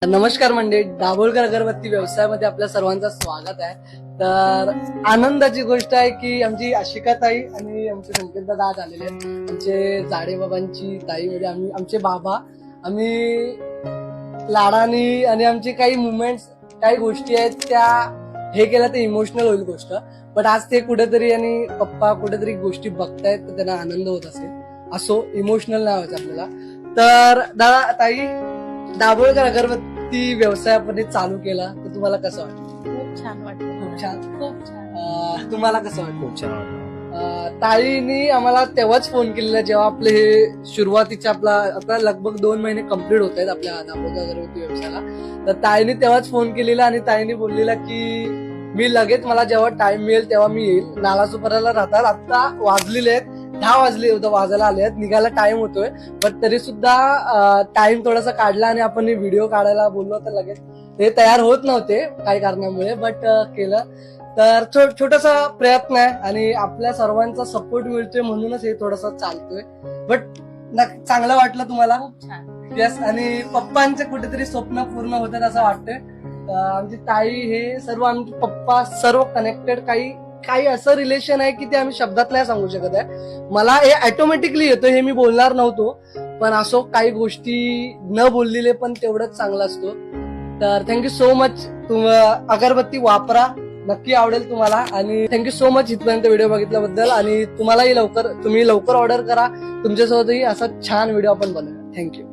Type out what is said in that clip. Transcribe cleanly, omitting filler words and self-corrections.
नमस्कार मंडळी, दाभोळकर अगरबत्ती व्यवसायामध्ये आपल्या सर्वांचं स्वागत आहे. तर आनंदाची गोष्ट आहे की आमची आशिकाताई आणि आमचे संकेतदादा आज आलेले आहेत. आमचे जाडे बाबांची ताई म्हणजे आमचे बाबा, आम्ही लाडानी आणि आमचे काही मुवमेंट्स, काही गोष्टी आहेत त्या हे केल्या तर इमोशनल होईल गोष्ट. बट आज ते कुठेतरी आणि पप्पा कुठेतरी गोष्टी बघतायत तर त्यांना आनंद होत असेल. असो, इमोशनल नाही व्हायचं आपल्याला. तर दादा ताई, दाभोळकर अगरबत्ती व्यवसाय आपण चालू केला तर तुम्हाला कसं वाटतं? खूप छान वाटतं. खूप छान. खूप छान. तुम्हाला कसं वाटतं? खूप छान वाटलं. ताईनी आम्हाला तेव्हाच फोन केलेला जेव्हा आपले हे सुरुवातीचे आपला लगभग 2 महिने कम्प्लीट होत आहेत आपल्या दाभोळकर अगरबत्ती व्यवसायाला. तर ताईने तेव्हाच फोन केलेला आणि ताईने बोललेला की मी लगेच, मला जेव्हा टाइम मिळेल तेव्हा मी येईल. नालासोपाराला राहतात. आता वाजलेले आहेत 10 वाजायला आले आहेत, निघायला टाइम होतोय. पण तरी सुद्धा टाइम थोडासा काढला आणि आपण व्हिडिओ काढायला बोललो तर लगेच ते तयार होत नव्हते काही कारणामुळे, बट केलं. तर छोटासा प्रयत्न आहे आणि आपल्या सर्वांचा सपोर्ट मिळतोय म्हणूनच हे थोडंसं चालतोय. बट चांगलं वाटलं तुम्हाला? खूप छान. येस. आणि पप्पांचे कुठेतरी स्वप्न पूर्ण होतात असं वाटतंय. आमची ताई, हे सर्व आमचे पप्पा, सर्व कनेक्टेड. काही असं रिलेशन आहे की ते आम्ही शब्दात नाही सांगू शकत आहे. मला हे ऑटोमॅटिकली येतं, हे मी बोलणार नव्हतो, पण असो काही गोष्टी न बोललेले पण तेवढंच चांगलं असतो. तर थँक्यू सो मच. अगरबत्ती वापरा, नक्की आवडेल तुम्हाला. आणि थँक्यू सो मच इथपर्यंत व्हिडिओ बघितल्याबद्दल. आणि तुम्ही लवकर ऑर्डर करा. तुमच्यासोबतही असा छान व्हिडिओ आपण बनवूया. थँक्यू.